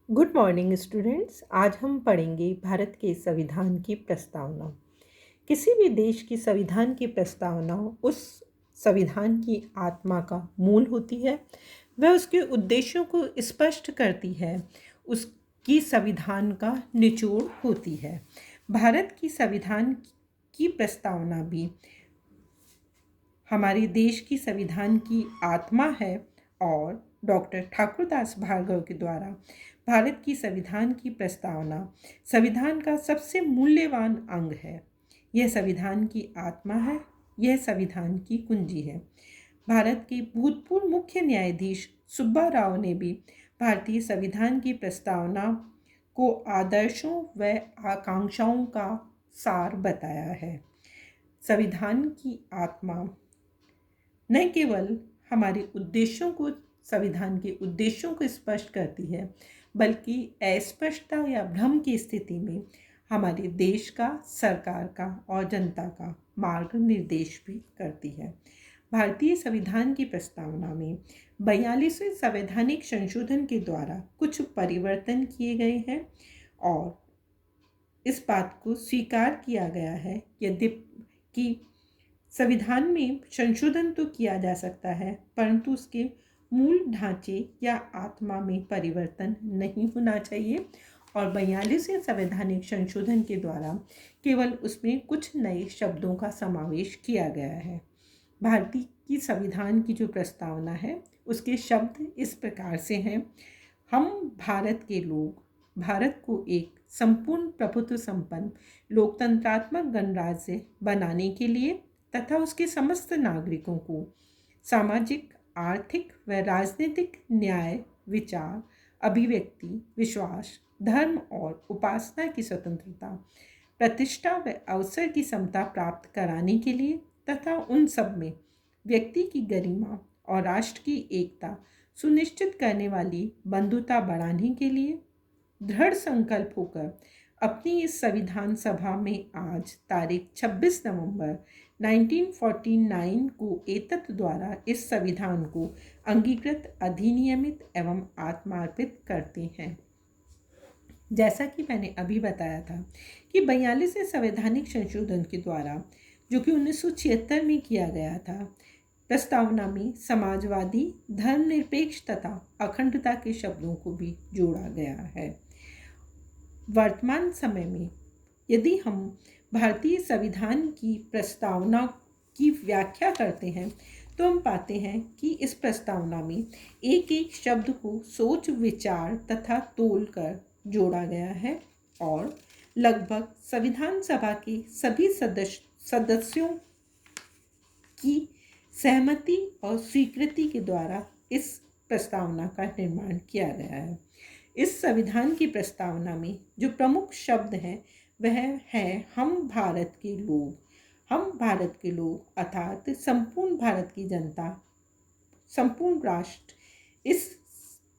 Good morning students. आज हम पढ़ेंगे भारत के संविधान की प्रस्तावना। किसी भी देश की संविधान की प्रस्तावना उस संविधान की आत्मा का मूल होती है। वह उसके उद्देश्यों को स्पष्ट करती है, उसकी संविधान का निचोड़ होती है। भारत की संविधान की प्रस्तावना भी हमारे देश की संविधान की आत्मा है और डॉक्टर ठाकुरदास भार्गव के द्वारा भारत की संविधान की प्रस्तावना संविधान का सबसे मूल्यवान अंग है। यह संविधान की आत्मा है, यह संविधान की कुंजी है। भारत के भूतपूर्व मुख्य न्यायाधीश सुब्बा राव ने भी भारतीय संविधान की प्रस्तावना को आदर्शों व आकांक्षाओं का सार बताया है। संविधान की आत्मा न केवल हमारे उद्देश्यों को संविधान के उद्देश्यों को स्पष्ट करती है, बल्कि अस्पष्टता या भ्रम की स्थिति में हमारे देश का, सरकार का और जनता का मार्ग निर्देश भी करती है। भारतीय संविधान की प्रस्तावना में 42वें संवैधानिक संशोधन के द्वारा कुछ परिवर्तन किए गए हैं और इस बात को स्वीकार किया गया है यद्यपि संविधान में संशोधन तो किया जा सकता है, परंतु उसके मूल ढांचे या आत्मा में परिवर्तन नहीं होना चाहिए। और 42वें संवैधानिक संशोधन के द्वारा केवल उसमें कुछ नए शब्दों का समावेश किया गया है। भारतीय की संविधान की जो प्रस्तावना है उसके शब्द इस प्रकार से हैं। हम भारत के लोग भारत को एक संपूर्ण प्रभुत्व संपन्न लोकतंत्रात्मक गणराज्य बनाने के लिए तथा उसके समस्त नागरिकों को सामाजिक, आर्थिक व राजनीतिक न्याय, विचार, अभिव्यक्ति, विश्वास, धर्म और उपासना की स्वतंत्रता, प्रतिष्ठा व अवसर की समता प्राप्त कराने के लिए तथा उन सब में व्यक्ति की गरिमा और राष्ट्र की एकता सुनिश्चित करने वाली बंधुता बढ़ाने के लिए दृढ़ संकल्प होकर अपनी इस संविधान सभा में आज तारीख 26 नवंबर 1949 को एतत् द्वारा इस संविधान को अंगीकृत, अधिनियमित एवं आत्मार्पित करते हैं। जैसा कि मैंने अभी बताया था कि 42वें संवैधानिक संशोधन के द्वारा, जो कि 1976 में किया गया था, प्रस्तावना में समाजवादी, धर्मनिरपेक्ष तथा अखंडता के शब्दों को भी जोड़ा गया है। वर्तमान समय में यदि हम भारतीय संविधान की प्रस्तावना की व्याख्या करते हैं तो हम पाते हैं कि इस प्रस्तावना में एक एक शब्द को सोच विचार तथा तोल कर जोड़ा गया है और लगभग संविधान सभा के सभी सदस्यों की सहमति और स्वीकृति के द्वारा इस प्रस्तावना का निर्माण किया गया है। इस संविधान की प्रस्तावना में जो प्रमुख शब्द हैं वह है हम भारत के लोग। हम भारत के लोग अर्थात संपूर्ण भारत की जनता, संपूर्ण राष्ट्र इस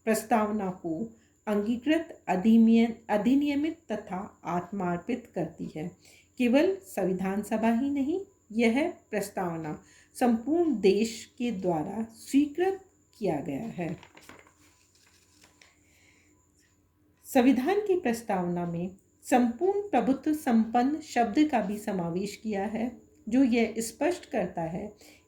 प्रस्तावना को अंगीकृत, अधिनियमित तथा आत्मार्पित करती है। केवल संविधान सभा ही नहीं, यह प्रस्तावना संपूर्ण देश के द्वारा स्वीकृत किया गया है। संविधान की प्रस्तावना में संपूर्ण प्रभुत्व संपन्न शब्द का भी समावेश किया है, जो यह स्पष्ट करता है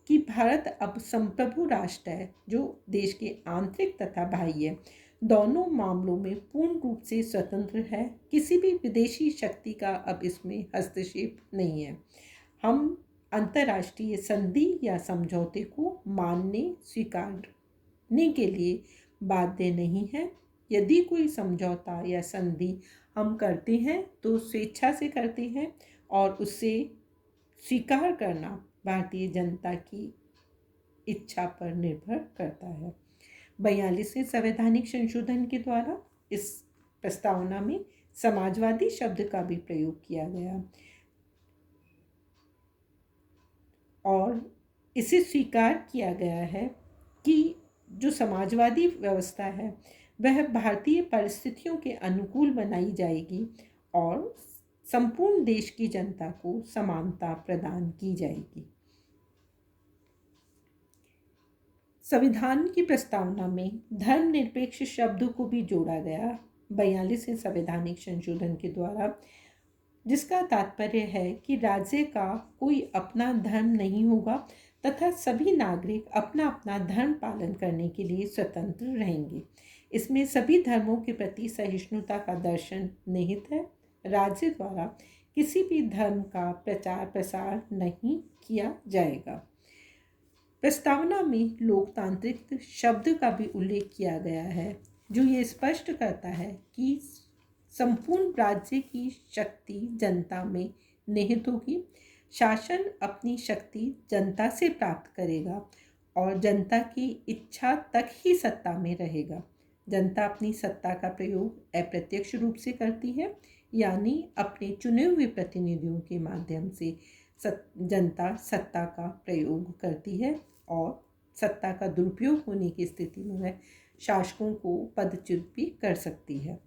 कि भारत अब संप्रभु राष्ट्र है, जो देश के आंतरिक तथा बाह्य दोनों मामलों में पूर्ण रूप से स्वतंत्र है। किसी भी विदेशी शक्ति का अब इसमें हस्तक्षेप नहीं है। हम अंतर्राष्ट्रीय संधि या समझौते को मानने, स्वीकारने के लिए बाध्य नहीं है। यदि कोई समझौता या संधि हम करते हैं तो स्वेच्छा से करते हैं और उससे स्वीकार करना भारतीय जनता की इच्छा पर निर्भर करता है। 42वें संवैधानिक संशोधन के द्वारा इस प्रस्तावना में समाजवादी शब्द का भी प्रयोग किया गया और इसे स्वीकार किया गया है कि जो समाजवादी व्यवस्था है वह भारतीय परिस्थितियों के अनुकूल बनाई जाएगी और संपूर्ण देश की जनता को समानता प्रदान की जाएगी। संविधान की प्रस्तावना में धर्मनिरपेक्ष शब्द को भी जोड़ा गया, 42वें संवैधानिक संशोधन के द्वारा, जिसका तात्पर्य है कि राज्य का कोई अपना धर्म नहीं होगा तथा सभी नागरिक अपना अपना धर्म पालन करने के लिए स्वतंत्र रहेंगे। इसमें सभी धर्मों के प्रति सहिष्णुता का दर्शन निहित है। राज्य द्वारा किसी भी धर्म का प्रचार प्रसार नहीं किया जाएगा। प्रस्तावना में लोकतांत्रिक शब्द का भी उल्लेख किया गया है, जो ये स्पष्ट करता है कि संपूर्ण राज्य की शक्ति जनता में निहित होगी। शासन अपनी शक्ति जनता से प्राप्त करेगा और जनता की इच्छा तक ही सत्ता में रहेगा। जनता अपनी सत्ता का प्रयोग अप्रत्यक्ष रूप से करती है, यानी अपने चुने हुए प्रतिनिधियों के माध्यम से जनता सत्ता का प्रयोग करती है और सत्ता का दुरुपयोग होने की स्थिति में वह शासकों को पदच्युत भी कर सकती है।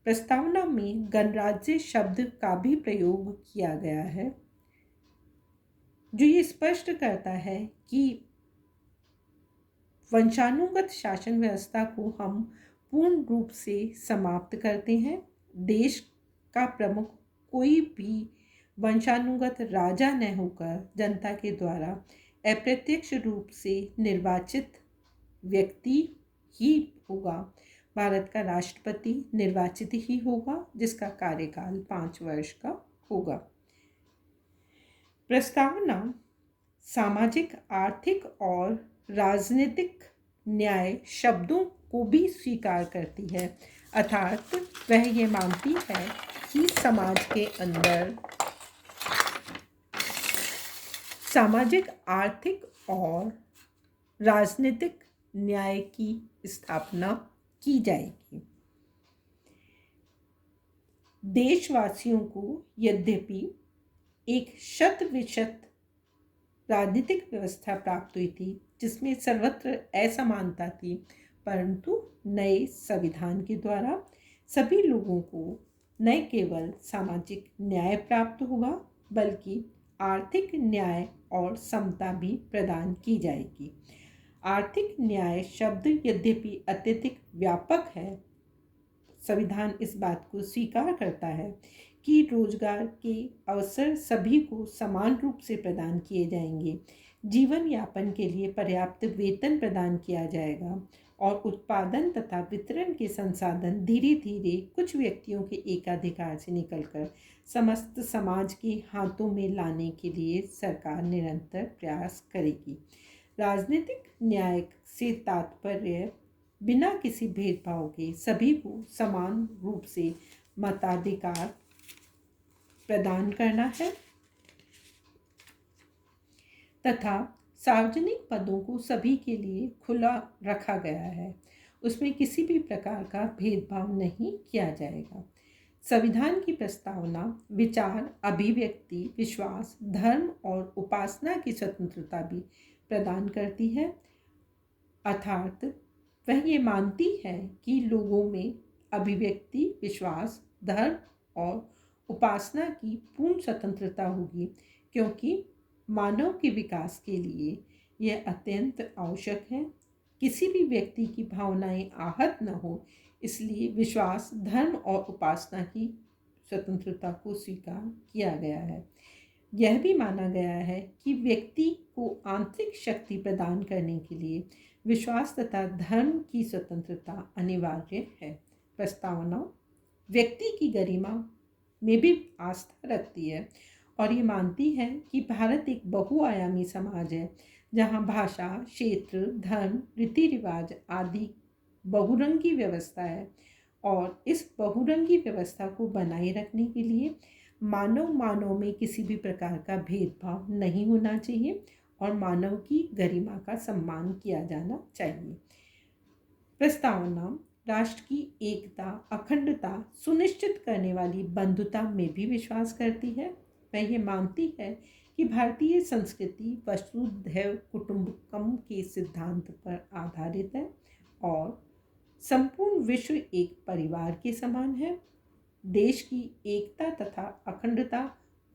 प्रस्तावना में गणराज्य शब्द का भी प्रयोग किया गया है, जो ये स्पष्ट करता है कि वंशानुगत शासन व्यवस्था को हम पूर्ण रूप से समाप्त करते हैं। देश का प्रमुख कोई भी वंशानुगत राजा न होकर जनता के द्वारा अप्रत्यक्ष रूप से निर्वाचित व्यक्ति ही होगा। भारत का राष्ट्रपति निर्वाचित ही होगा, जिसका कार्यकाल 5 वर्ष का होगा। प्रस्तावना सामाजिक, आर्थिक और राजनीतिक न्याय शब्दों को भी स्वीकार करती है, अर्थात वह ये मानती है कि समाज के अंदर सामाजिक, आर्थिक और राजनीतिक न्याय की स्थापना की जाएगी। देशवासियों को यद्यपि एक 100% राजनीतिक व्यवस्था प्राप्त हुई थी, जिसमें सर्वत्र असमानता थी, परंतु नए संविधान के द्वारा सभी लोगों को न केवल सामाजिक न्याय प्राप्त होगा, बल्कि आर्थिक न्याय और समता भी प्रदान की जाएगी। आर्थिक न्याय शब्द यद्यपि अत्यधिक व्यापक है, संविधान इस बात को स्वीकार करता है कि रोजगार के अवसर सभी को समान रूप से प्रदान किए जाएंगे, जीवन यापन के लिए पर्याप्त वेतन प्रदान किया जाएगा और उत्पादन तथा वितरण के संसाधन धीरे धीरे कुछ व्यक्तियों के एकाधिकार से निकलकर समस्त समाज के हाथों में लाने के लिए सरकार निरंतर प्रयास करेगी। राजनीतिक न्याय से तात्पर्य बिना किसी भेदभाव के सभी को समान रूप से मताधिकार प्रदान करना है तथा सार्वजनिक पदों को सभी के लिए खुला रखा गया है, उसमें किसी भी प्रकार का भेदभाव नहीं किया जाएगा। संविधान की प्रस्तावना विचार, अभिव्यक्ति, विश्वास, धर्म और उपासना की स्वतंत्रता भी प्रदान करती है, अर्थात वह ये मानती है कि लोगों में अभिव्यक्ति, विश्वास, धर्म और उपासना की पूर्ण स्वतंत्रता होगी, क्योंकि मानव के विकास के लिए यह अत्यंत आवश्यक है। किसी भी व्यक्ति की भावनाएं आहत न हो, इसलिए विश्वास, धर्म और उपासना की स्वतंत्रता को स्वीकार किया गया है। यह भी माना गया है कि व्यक्ति को आंतरिक शक्ति प्रदान करने के लिए विश्वास तथा धर्म की स्वतंत्रता अनिवार्य है। प्रस्तावना व्यक्ति की गरिमा में भी आस्था रखती है और ये मानती है कि भारत एक बहुआयामी समाज है, जहाँ भाषा, क्षेत्र, धर्म, रीति रिवाज आदि बहुरंगी व्यवस्था है और इस बहुरंगी व्यवस्था को बनाए रखने के लिए मानव में किसी भी प्रकार का भेदभाव नहीं होना चाहिए और मानव की गरिमा का सम्मान किया जाना चाहिए। प्रस्तावना राष्ट्र की एकता, अखंडता सुनिश्चित करने वाली बंधुता में भी विश्वास करती है। वह ये मानती है कि भारतीय संस्कृति वसुधैव कुटुंबकम के सिद्धांत पर आधारित है और संपूर्ण विश्व एक परिवार के समान है। देश की एकता तथा अखंडता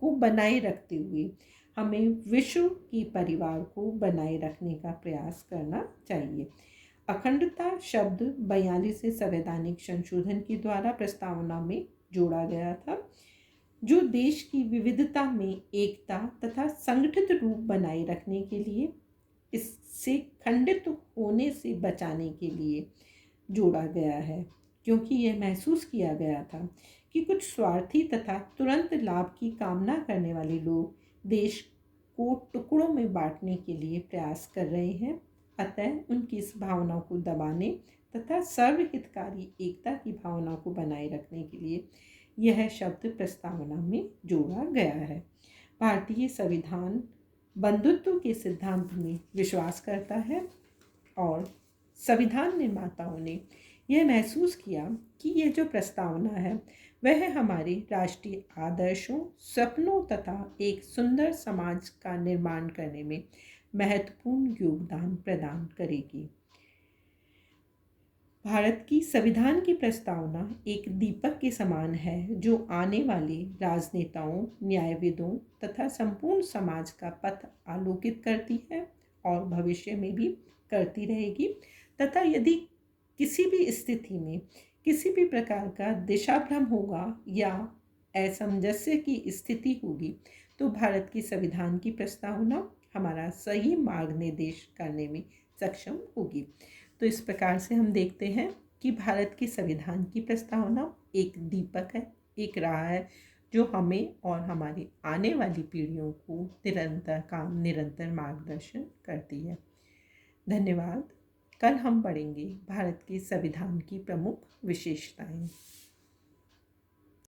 को बनाए रखते हुए हमें विश्व की परिवार को बनाए रखने का प्रयास करना चाहिए। अखंडता शब्द 42वें संवैधानिक संशोधन के द्वारा प्रस्तावना में जोड़ा गया था, जो देश की विविधता में एकता तथा संगठित रूप बनाए रखने के लिए इससे खंडित होने से बचाने के लिए जोड़ा गया है, क्योंकि यह महसूस किया गया था कि कुछ स्वार्थी तथा तुरंत लाभ की कामना करने वाले लोग देश को टुकड़ों में बांटने के लिए प्रयास कर रहे हैं। अतः उनकी इस भावना को दबाने तथा सर्वहितकारी एकता की भावना को बनाए रखने के लिए यह शब्द प्रस्तावना में जोड़ा गया है। भारतीय संविधान बंधुत्व के सिद्धांत में विश्वास करता है और संविधान निर्माताओं ने यह महसूस किया कि यह जो प्रस्तावना है वह हमारे राष्ट्रीय आदर्शों, सपनों तथा एक सुंदर समाज का निर्माण करने में महत्वपूर्ण योगदान प्रदान करेगी। भारत की संविधान की प्रस्तावना एक दीपक के समान है, जो आने वाले राजनेताओं, न्यायविदों तथा संपूर्ण समाज का पथ आलोकित करती है और भविष्य में भी करती रहेगी। तथा यदि किसी भी स्थिति में किसी भी प्रकार का दिशा भ्रम होगा या असमंजस्य की स्थिति होगी, तो भारत की संविधान की प्रस्तावना हमारा सही मार्ग निर्देश करने में सक्षम होगी। तो इस प्रकार से हम देखते हैं कि भारत की संविधान की प्रस्तावना एक दीपक है, एक राह है, जो हमें और हमारी आने वाली पीढ़ियों को निरंतर मार्गदर्शन करती है। धन्यवाद। कल हम पढ़ेंगे भारत के संविधान की प्रमुख विशेषताएं।